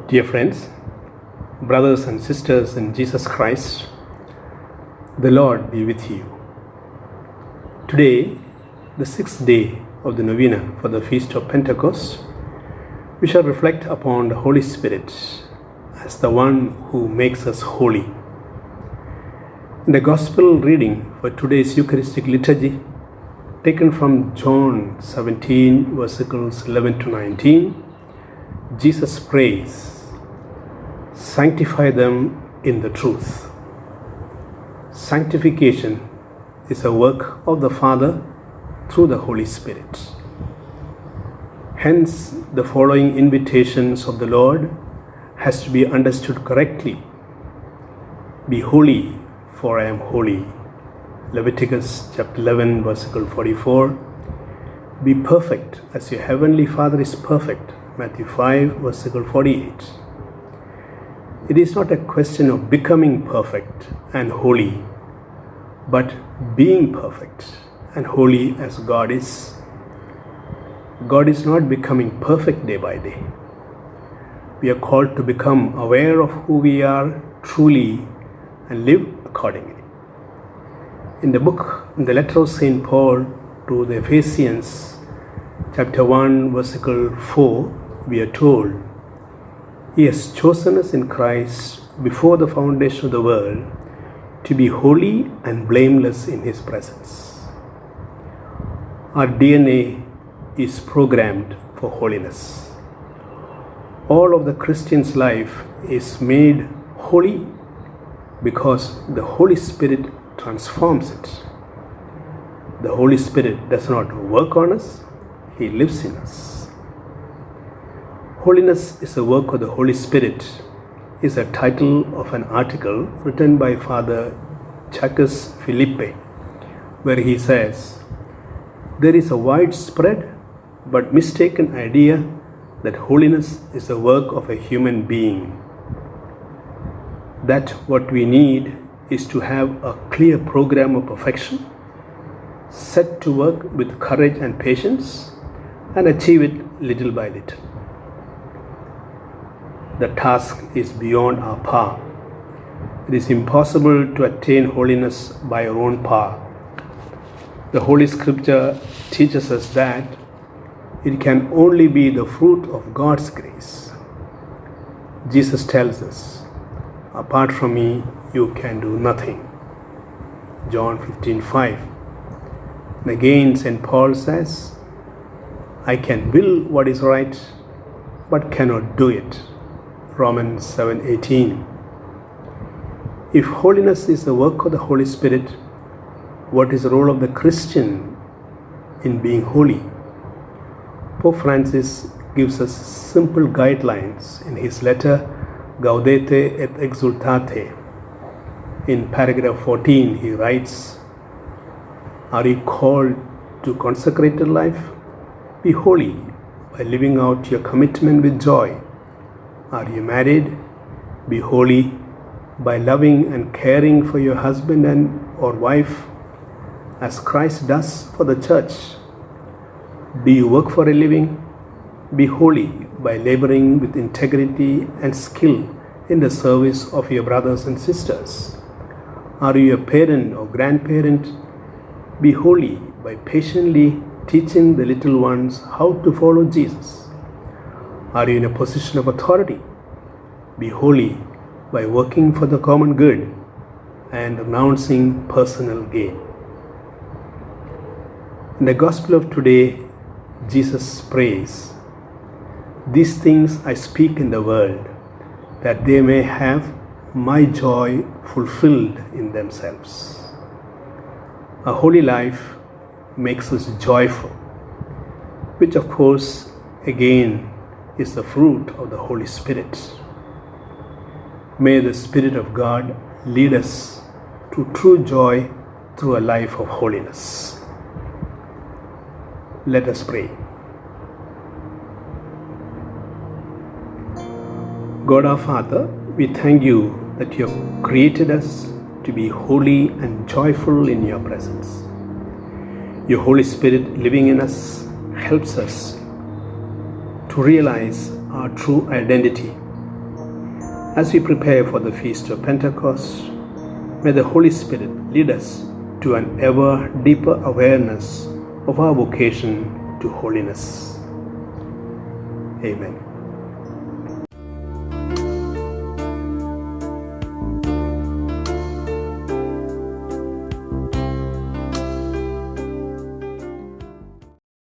Dear friends, brothers and sisters in Jesus Christ, the Lord be with you. Today, the 6th day of the novena for the Feast of Pentecost, we shall reflect upon the Holy Spirit as the one who makes us holy. In the Gospel reading for today's Eucharistic liturgy, taken from John 17, verses 11 to 19, Jesus prays, "Sanctify them in the truth." Sanctification is a work of the Father through the Holy Spirit. Hence, the following invitations of the Lord has to be understood correctly. Be holy, for I am holy. Leviticus chapter 11, verse 44. Be perfect as your heavenly Father is perfect. Matthew 5, verse 48. It is not a question of becoming perfect and holy, but being perfect and holy as God is. God is not becoming perfect day by day. We are called to become aware of who we are truly and live accordingly. In the letter of St. Paul to the Ephesians, chapter 1, verse 4, we are told, "He has chosen us in Christ before the foundation of the world to be holy and blameless in His presence." Our DNA is programmed for holiness. All of the Christian's life is made holy because the Holy Spirit transforms it. The Holy Spirit does not work on us, He lives in us. Holiness is a work of the Holy Spirit is a title of an article written by Father Jacques Philippe, where he says, "There is a widespread but mistaken idea that holiness is the work of a human being. That what we need is to have a clear program of perfection, set to work with courage and patience, and achieve it little by little. The task is beyond our power. It is impossible to attain holiness by our own power. The Holy Scripture teaches us that it can only be the fruit of God's grace. Jesus tells us, "Apart from me, you can do nothing." John 15:5. And again, St. Paul says, "I can will what is right, but cannot do it." Romans 7:18. If holiness is the work of the Holy Spirit, what is the role of the Christian in being holy? Pope Francis gives us simple guidelines in his letter Gaudete et Exsultate. In paragraph 14, he writes, "Are you called to consecrated life? Be holy by living out your commitment with joy. Are you married? Be holy by loving and caring for your husband or wife as Christ does for the church. Do you work for a living? Be holy by laboring with integrity and skill in the service of your brothers and sisters. Are you a parent or grandparent? Be holy by patiently teaching the little ones how to follow Jesus. Are you in a position of authority? Be holy by working for the common good and renouncing personal gain." In the Gospel of today, Jesus prays, "These things I speak in the world, that they may have my joy fulfilled in themselves." A holy life makes us joyful, which of course again is the fruit of the Holy Spirit. May the Spirit of God lead us to true joy through a life of holiness. Let us pray. God our Father, we thank you that you have created us to be holy and joyful in your presence. Your Holy Spirit living in us helps us to realize our true identity As we prepare for the Feast of Pentecost, may the Holy Spirit lead us to an ever deeper awareness of our vocation to holiness. Amen.